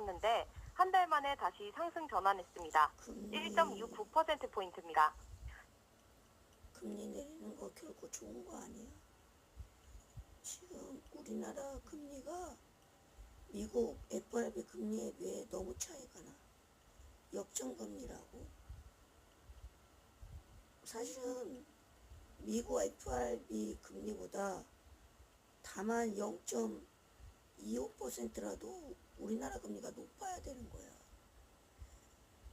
었는데 한 달 만에 다시 상승 전환했습니다. 금리 1.69%포인트입니다. 금리 내리는 거 결국 좋은 거 아니야? 지금 우리나라 금리가 미국 FRB 금리에 비해 너무 차이가 나. 역전금리라고. 사실은 미국 FRB 금리보다 다만 0.25%라도 우리나라 금리가 높아야 되는 거야.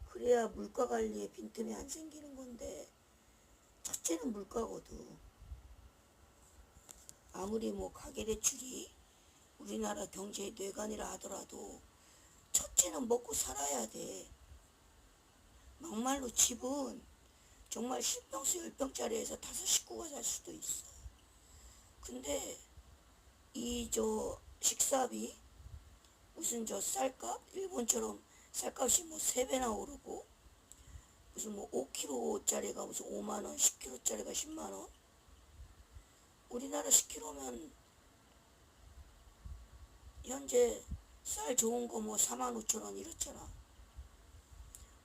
그래야 물가 관리에 빈틈이 안 생기는 건데, 첫째는 물가거든. 아무리 뭐 가계대출이 우리나라 경제의 뇌관이라 하더라도 첫째는 먹고 살아야 돼. 막말로 집은 정말 10평수 10평짜리에서 5식구가 살 수도 있어. 근데 이 식사비 무슨 쌀값 일본처럼 쌀값이 뭐 3배나 오르고 무슨 뭐 5kg짜리가 무슨 5만원 10kg짜리가 10만원. 우리나라 10kg면 현재 쌀 좋은 거 뭐 45,000원 이렇잖아.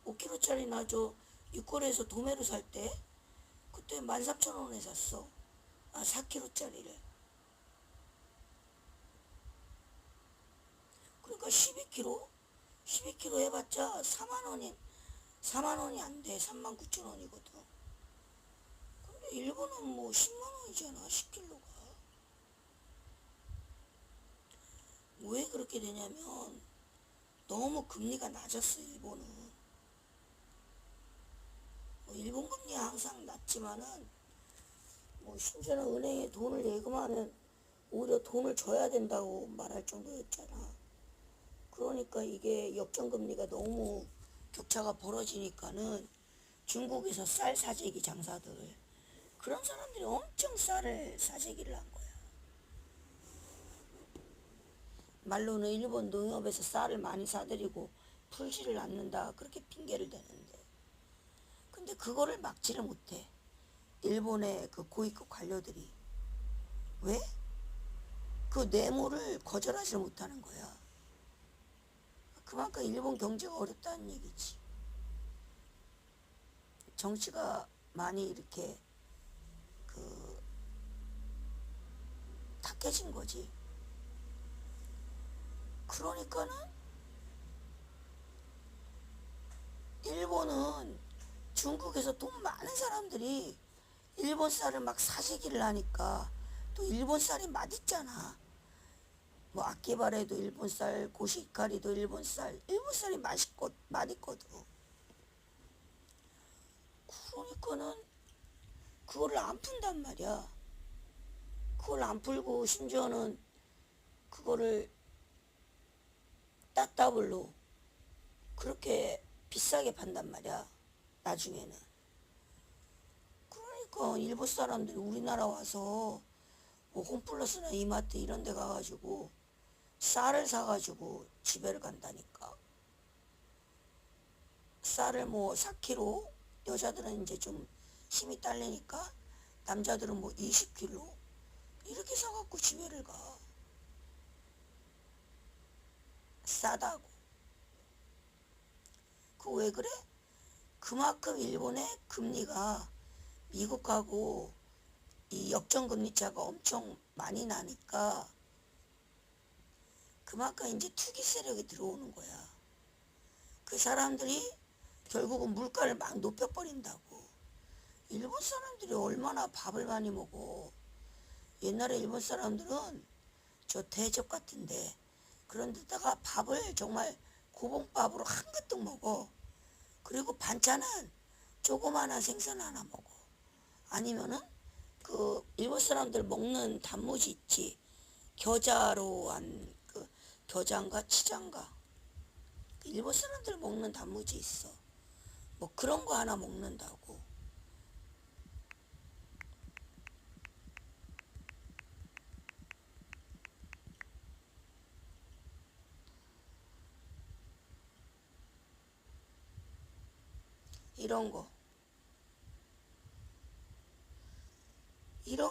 5kg짜리 나 육거리에서 도매로 살 때 그때 13,000원에 샀어. 4kg짜리를. 그러니까 12kg 해봤자 4만원이 안 돼. 39,000원이거든. 근데 일본은 뭐 10만원이잖아. 10kg가. 왜 그렇게 되냐면 너무 금리가 낮았어. 일본은. 일본 금리가 항상 낮지만은 심지어는 은행에 돈을 예금하면 오히려 돈을 줘야 된다고 말할 정도였잖아. 그러니까 이게 역전금리가 너무 격차가 벌어지니까는 중국에서 쌀 사재기 장사들, 그런 사람들이 엄청 쌀을 사재기를 한 거야. 말로는 일본 농협에서 쌀을 많이 사들이고 풀지를 않는다 그렇게 핑계를 대는데, 근데 그거를 막지를 못해. 일본의 그 고위급 관료들이. 왜? 그 뇌물을 거절하지 못하는 거야. 그만큼 일본 경제가 어렵다는 얘기지. 정치가 많이 이렇게 탁해진 거지. 그러니까는 일본은 중국에서 돈 많은 사람들이 일본 쌀을 막 사재기를 하니까 또 일본 쌀이 맛있잖아. 뭐 아키바레도 일본 쌀, 고시카리도 일본 쌀이 맛있거든. 그러니까는 그거를 안 푼단 말이야. 그걸 안 풀고 심지어는 그거를 따따블로 그렇게 비싸게 판단 말이야. 나중에는. 그러니까 일본 사람들이 우리나라 와서 뭐 홈플러스나 이마트 이런 데 가가지고 쌀을 사가지고 집에를 간다니까. 쌀을 뭐 4kg, 여자들은 이제 좀 힘이 딸리니까 남자들은 뭐 20kg 이렇게 사갖고 집에를 가. 싸다고. 그 왜 그래? 그만큼 일본의 금리가 미국하고 이 역전금리 차가 엄청 많이 나니까 그만큼 이제 투기 세력이 들어오는 거야. 그 사람들이 결국은 물가를 막 높여버린다고. 일본 사람들이 얼마나 밥을 많이 먹어. 옛날에 일본 사람들은 대접 같은데 그런 데다가 밥을 정말 고봉밥으로 한가득 먹어. 그리고 반찬은 조그마한 생선 하나 먹어. 아니면은 그 일본 사람들 먹는 단무지 있지. 겨자로 한 겨자인가 치자인가. 일본 사람들 먹는 단무지 있어. 뭐 그런 거 하나 먹는다고. 이런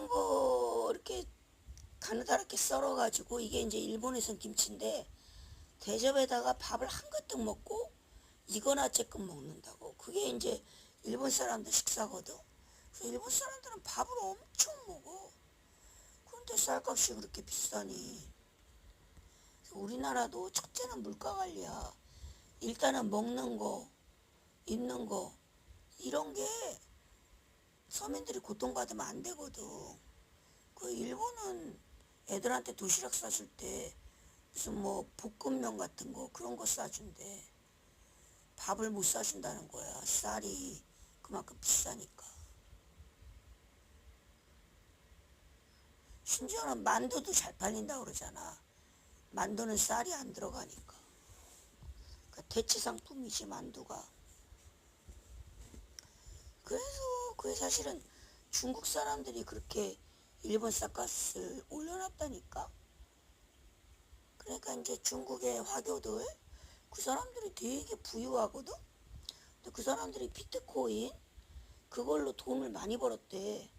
거 이렇게 가느다랗게 썰어가지고, 이게 이제 일본에선 김치인데 대접에다가 밥을 한 그릇 먹고 이거나 쬐끔 먹는다고. 그게 이제 일본 사람들 식사거든. 그래서 일본 사람들은 밥을 엄청 먹어. 그런데 쌀값이 그렇게 비싸니. 우리나라도 첫째는 물가 관리야. 일단은 먹는 거, 입는 거, 이런 게 서민들이 고통받으면 안 되거든. 그 일본은 애들한테 도시락 싸줄 때 무슨 뭐 볶음면 같은 거 그런 거 싸준대. 밥을 못 싸준다는 거야. 쌀이 그만큼 비싸니까. 심지어는 만두도 잘 팔린다고 그러잖아. 만두는 쌀이 안 들어가니까. 그러니까 대체 상품이지 만두가. 그래서 그게 사실은 중국 사람들이 그렇게 일본 쌀값을 올려놨다니까. 그러니까 이제 중국의 화교들 그 사람들이 되게 부유하거든. 근데 그 사람들이 비트코인 그걸로 돈을 많이 벌었대.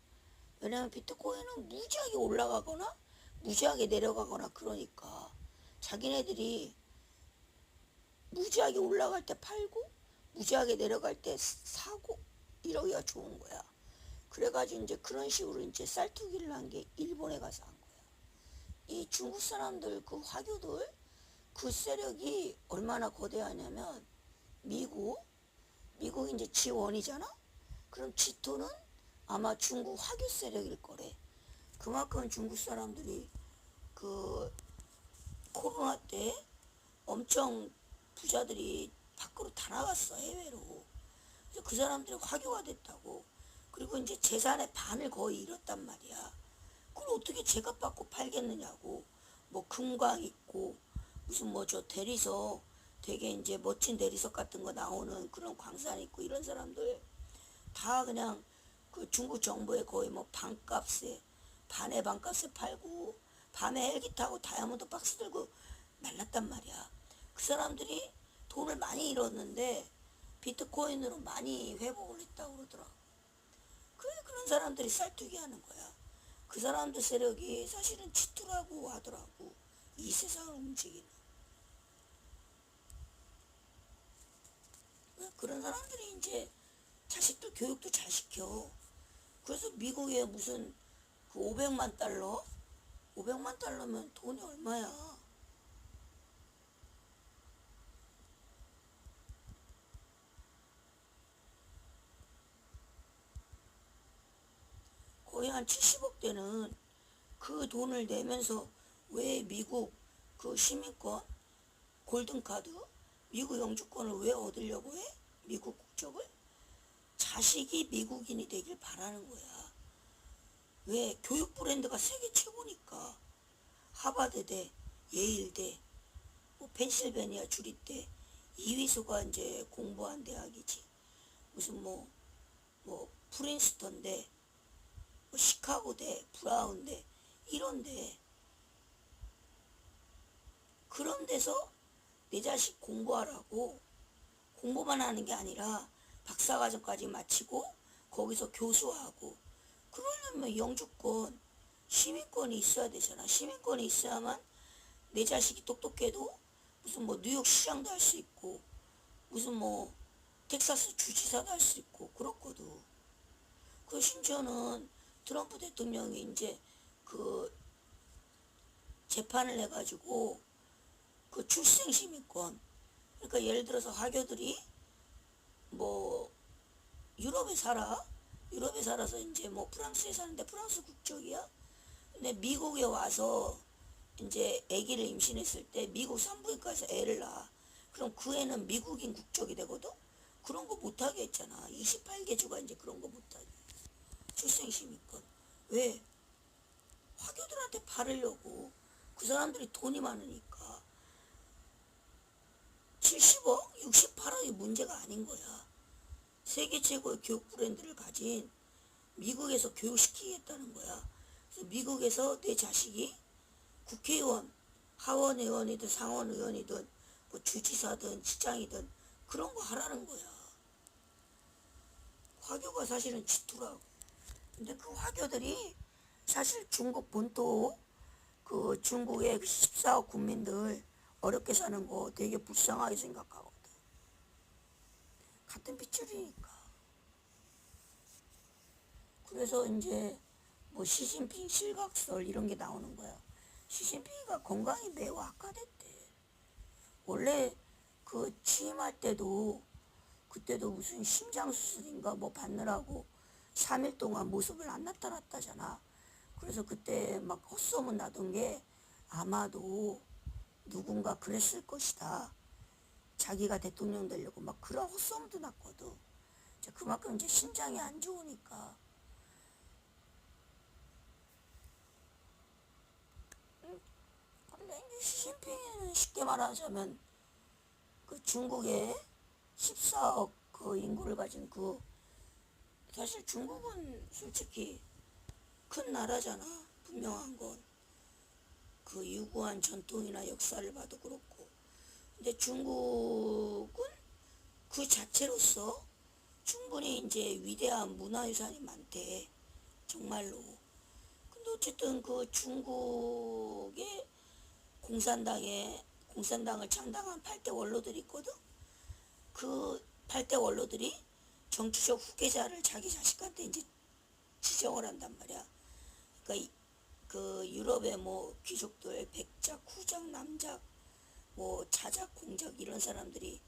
왜냐면 비트코인은 무지하게 올라가거나 무지하게 내려가거나 그러니까 자기네들이 무지하게 올라갈 때 팔고 무지하게 내려갈 때 사고 이러기가 좋은 거야. 그래가지고 이제 그런 식으로 이제 쌀투기를 한 게 일본에 가서 한 거야. 이 중국 사람들 그 화교들 그 세력이 얼마나 거대하냐면 미국이 이제 지원이잖아. 그럼 지토는 아마 중국 화교 세력일 거래. 그만큼 중국 사람들이 그 코로나 때 엄청 부자들이 밖으로 다 나갔어, 해외로. 그래서 그 사람들이 화교가 됐다고. 그리고 이제 재산의 반을 거의 잃었단 말이야. 그걸 어떻게 제값 받고 팔겠느냐고. 뭐 금광 있고 무슨 뭐 저 대리석 되게 이제 멋진 대리석 같은 거 나오는 그런 광산 있고 이런 사람들 다 그냥 그 중국 정부에 거의 뭐 반값에 반의 반값에 팔고 밤에 헬기 타고 다이아몬드 박스 들고 날랐단 말이야. 그 사람들이 돈을 많이 잃었는데 비트코인으로 많이 회복을 했다고 그러더라고. 그런 사람들이 쌀투기 하는 거야. 그 사람들 세력이 사실은 지투라고 하더라고. 이 세상을 움직이는. 그런 사람들이 이제 자식들 교육도 잘 시켜. 그래서 미국에 무슨 그 500만 달러? 500만 달러면 돈이 얼마야? 거의 한 70억 대는 그 돈을 내면서 왜 미국 그 시민권 골든카드 미국 영주권을 왜 얻으려고 해? 미국 국적을? 자식이 미국인이 되길 바라는 거야. 왜? 교육 브랜드가 세계 최고니까. 하버드대, 예일대, 뭐 펜실베니아 주립대 2위소가 이제 공부한 대학이지. 무슨 뭐 프린스턴대, 뭐 시카고대, 브라운대 이런데 그런 데서 내 자식 공부하라고 공부만 하는 게 아니라 박사과정까지 마치고 거기서 교수하고 그러려면 영주권 시민권이 있어야 되잖아. 시민권이 있어야만 내 자식이 똑똑해도 무슨 뭐 뉴욕 시장도 할 수 있고 무슨 뭐 텍사스 주지사도 할 수 있고 그렇거든. 그 심지어는 트럼프 대통령이 이제 그 재판을 해가지고 그 출생 시민권 그러니까 예를 들어서 화교들이 뭐 유럽에 살아서 이제 뭐 프랑스에 사는데 프랑스 국적이야. 근데 미국에 와서 이제 아기를 임신했을 때 미국 산부인과에서 애를 낳아. 그럼 그 애는 미국인 국적이 되거든. 그런 거 못하게 했잖아. 28개 주가 이제 그런 거 못하게. 출생시민권. 왜? 화교들한테 바르려고. 그 사람들이 돈이 많으니까. 70억, 68억이 문제가 아닌 거야. 세계 최고의 교육 브랜드를 가진 미국에서 교육시키겠다는 거야. 그래서 미국에서 내 자식이 국회의원, 하원 의원이든 상원 의원이든 뭐 주지사든 시장이든 그런 거 하라는 거야. 화교가 사실은 지투라고. 근데 그 화교들이 사실 중국 본토 그 중국의 14억 국민들 어렵게 사는 거 되게 불쌍하게 생각하거든. 같은 핏줄이니까. 그래서 이제 뭐 시진핑 실각설 이런 게 나오는 거야. 시진핑이가 건강이 매우 악화됐대. 원래 그 취임할 때도 그때도 무슨 심장 수술인가 뭐 받느라고 3일 동안 모습을 안 나타났다잖아. 그래서 그때 막 헛소문 나던 게 아마도 누군가 그랬을 것이다. 자기가 대통령 되려고 막 그런 헛소문도 났거든. 이제 그만큼 이제 심장이 안 좋으니까. 근데 이제 시진핑은 쉽게 말하자면 그 중국의 14억 그 인구를 가진 그 사실 중국은 솔직히 큰 나라잖아. 분명한 건. 그 유구한 전통이나 역사를 봐도 그렇고. 근데 중국은 그 자체로서 충분히 이제 위대한 문화유산이 많대. 정말로. 근데 어쨌든 그 중국의 공산당을 창당한 8대 원로들이 있거든. 그 8대 원로들이 정치적 후계자를 자기 자식한테 이제 지정을 한단 말이야. 그러니까 그 유럽의 뭐 귀족들 백작, 후작, 남작, 뭐 자작, 공작 이런 사람들이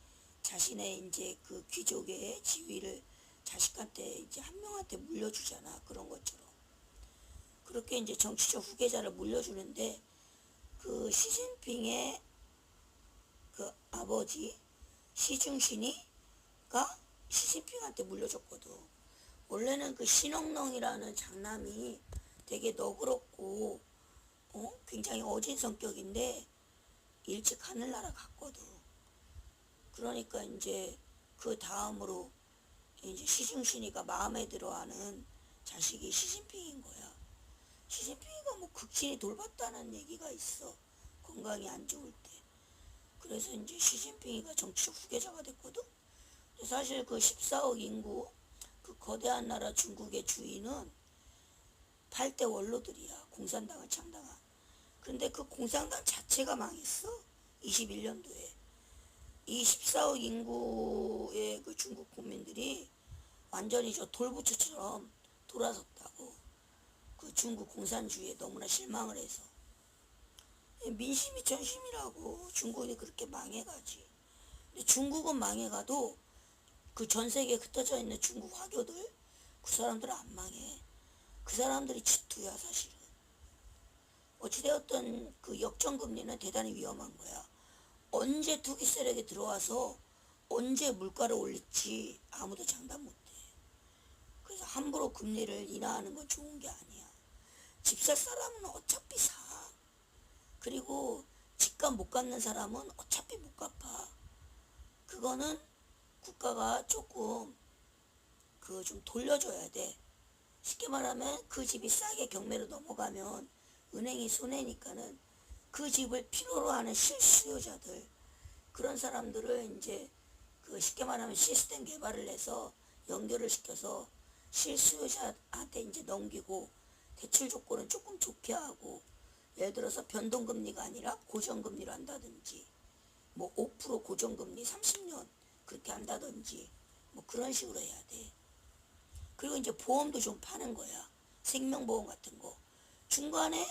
자신의 이제 그 귀족의 지위를 자식한테 이제 한 명한테 물려주잖아. 그런 것처럼. 그렇게 이제 정치적 후계자를 물려주는데 그 시진핑의 그 아버지 시중신이가 시진핑한테 물려줬거든. 원래는 그 신홍렁이라는 장남이 되게 너그럽고 굉장히 어진 성격인데 일찍 하늘나라 갔거든. 그러니까 이제 그 다음으로 이제 시중신이가 마음에 들어하는 자식이 시진핑인 거야. 시진핑이가 뭐 극진히 돌봤다는 얘기가 있어. 건강이 안 좋을 때. 그래서 이제 시진핑이가 정치적 후계자가 됐거든. 사실 그 14억 인구 그 거대한 나라 중국의 주인은 8대 원로들이야. 공산당을 창당한. 그런데 그 공산당 자체가 망했어. 21년도에. 이 14억 인구의 그 중국 국민들이 완전히 저 돌부처처럼 돌아섰다고. 그 중국 공산주의에 너무나 실망을 해서. 민심이 전심이라고. 중국이 그렇게 망해가지. 근데 중국은 망해가도 그 전 세계에 흩어져 있는 중국 화교들 그 사람들은 안 망해. 그 사람들이 지투야 사실은. 어찌되었든 그 역전금리는 대단히 위험한 거야. 언제 투기 세력이 들어와서 언제 물가를 올릴지 아무도 장담 못해. 그래서 함부로 금리를 인하하는 건 좋은 게 아니야. 집 살 사람은 어차피 사. 그리고 집값 못 갚는 사람은 어차피 못 갚아. 그거는 국가가 조금 그 좀 돌려줘야 돼. 쉽게 말하면 그 집이 싸게 경매로 넘어가면 은행이 손해니까는 그 집을 필요로 하는 실수요자들 그런 사람들을 이제 그 쉽게 말하면 시스템 개발을 해서 연결을 시켜서 실수요자한테 이제 넘기고 대출 조건은 조금 좋게 하고 예를 들어서 변동금리가 아니라 고정금리로 한다든지 뭐 5% 고정금리 30년 그렇게 한다든지 뭐 그런 식으로 해야 돼. 그리고 이제 보험도 좀 파는 거야. 생명보험 같은 거. 중간에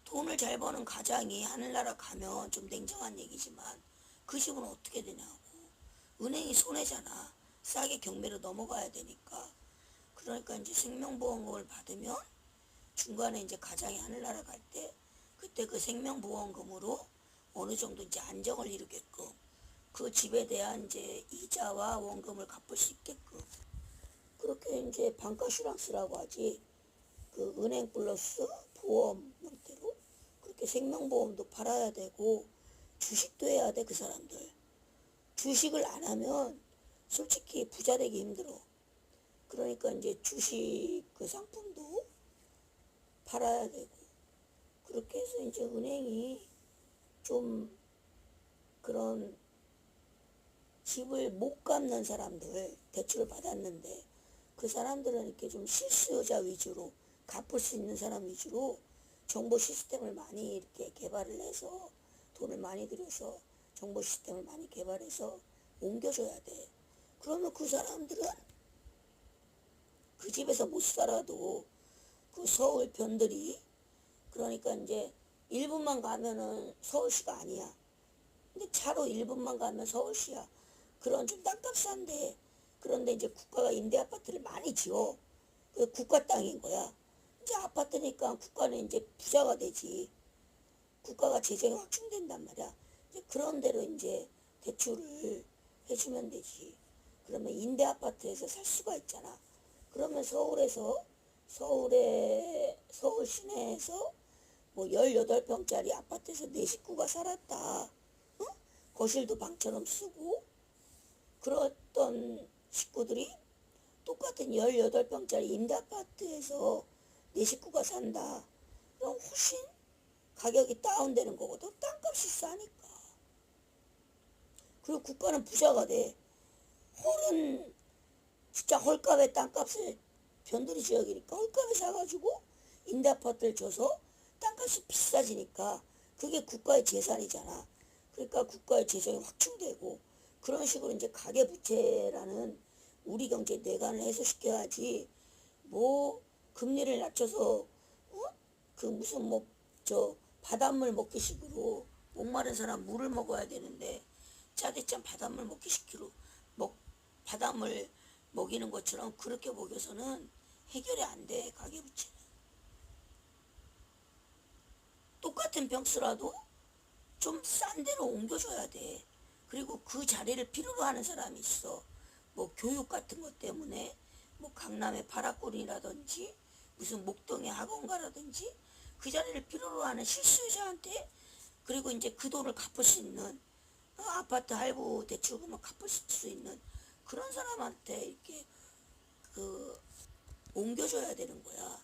돈을 잘 버는 가장이 하늘나라 가면 좀 냉정한 얘기지만 그 집은 어떻게 되냐고. 은행이 손해잖아. 싸게 경매로 넘어가야 되니까. 그러니까 이제 생명보험금을 받으면 중간에 이제 가장이 하늘나라 갈 때 그때 그 생명보험금으로 어느 정도 이제 안정을 이루게끔 그 집에 대한 이제 이자와 원금을 갚을 수 있게끔 그렇게 이제 방카슈랑스라고 하지. 그 은행 플러스 보험 형태로 그렇게 생명보험도 팔아야 되고 주식도 해야 돼. 그 사람들 주식을 안 하면 솔직히 부자 되기 힘들어. 그러니까 이제 주식 그 상품도 팔아야 되고 그렇게 해서 이제 은행이 좀 그런 집을 못 갚는 사람들 대출을 받았는데 그 사람들은 이렇게 좀 실수요자 위주로 갚을 수 있는 사람 위주로 정보 시스템을 많이 이렇게 개발을 해서 돈을 많이 들여서 정보 시스템을 많이 개발해서 옮겨줘야 돼. 그러면 그 사람들은 그 집에서 못 살아도 그 서울 변들이, 그러니까 이제 1분만 가면은 서울시가 아니야. 근데 차로 1분만 가면 서울시야. 그런 좀 땅값 싼데, 그런데 이제 국가가 임대 아파트를 많이 지어. 그 국가 땅인 거야. 이제 아파트니까 국가는 이제 부자가 되지. 국가가 재정이 확충된단 말이야. 이제 그런 대로 이제 대출을 해주면 되지. 그러면 임대 아파트에서 살 수가 있잖아. 그러면 서울 시내에서 뭐 18평짜리 아파트에서 내 식구가 살았다. 어? 거실도 방처럼 쓰고, 그랬던 식구들이 똑같은 18평짜리 임대 아파트에서 내 식구가 산다. 그럼 훨씬 가격이 다운되는 거거든. 땅값이 싸니까. 그리고 국가는 부자가 돼. 헐은 진짜 헐값에 땅값을, 변두리 지역이니까 헐값에 사가지고 임대 아파트를 줘서 땅값이 비싸지니까 그게 국가의 재산이잖아. 그러니까 국가의 재정이 확충되고, 그런 식으로 이제 가계부채라는 우리 경제 내관을 해소시켜야지. 뭐 금리를 낮춰서 그 무슨 뭐 저 바닷물 먹기 식으로 목마른 사람 물을 먹어야 되는데 짜대짠 바닷물 먹기 식으로 바닷물 먹이는 것처럼 그렇게 먹여서는 해결이 안 돼. 가계부채는 똑같은 평수라도 좀 싼 데로 옮겨줘야 돼. 그리고 그 자리를 필요로 하는 사람이 있어. 뭐 교육 같은 것 때문에 뭐 강남의 파라골이라든지 무슨 목동의 학원가라든지 그 자리를 필요로 하는 실수요자한테, 그리고 이제 그 돈을 갚을 수 있는 아파트 할부 대출금을 갚을 수 있는 그런 사람한테 이렇게 옮겨줘야 되는 거야.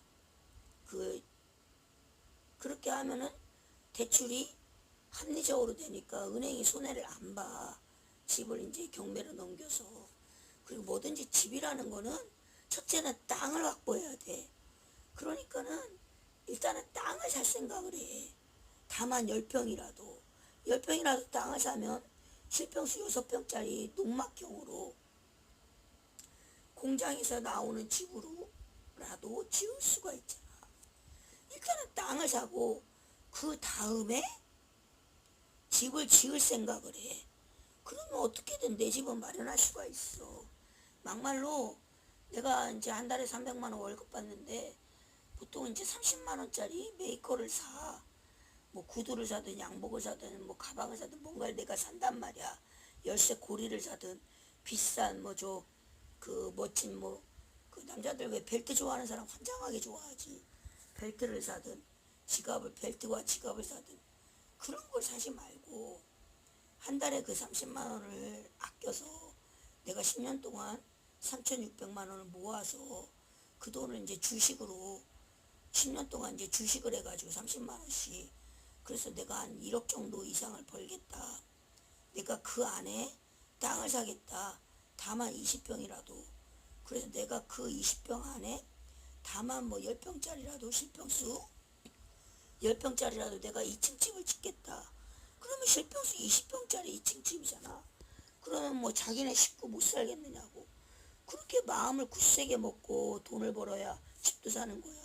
그렇게 하면은 대출이 합리적으로 되니까 은행이 손해를 안 봐. 집을 이제 경매로 넘겨서. 그리고 뭐든지 집이라는 거는 첫째는 땅을 확보해야 돼. 그러니까는 일단은 땅을 살 생각을 해. 다만 10평이라도 땅을 사면 실평수 6평짜리 농막형으로 공장에서 나오는 집으로라도 지을 수가 있잖아. 일단은 땅을 사고 그 다음에 집을 지을 생각을 해. 그러면 어떻게든 내 집은 마련할 수가 있어. 막말로 내가 이제 한 달에 300만 원 월급 받는데 보통 이제 30만 원짜리 메이커를 사. 뭐 구두를 사든 양복을 사든 뭐 가방을 사든 뭔가를 내가 산단 말이야. 열쇠 고리를 사든 비싼 뭐 그 멋진 뭐 그 남자들 왜 벨트 좋아하는 사람 환장하게 좋아하지. 벨트를 사든 벨트와 지갑을 사든 그런 걸 사지 말고 한 달에 그 30만 원을 아껴서 내가 10년 동안 3,600만 원을 모아서 그 돈을 이제 주식으로 10년 동안 이제 주식을 해가지고 30만 원씩, 그래서 내가 한 1억 정도 이상을 벌겠다. 내가 그 안에 땅을 사겠다. 다만 20평이라도. 그래서 내가 그 20평 안에 다만 뭐 10평짜리라도 실평수 10평짜리라도 내가 2층 집을 짓겠다. 그러면 실평수 20평짜리 2층 집이잖아. 그러면 뭐 자기네 식구 못 살겠느냐고. 그렇게 마음을 굳세게 먹고 돈을 벌어야 집도 사는 거야.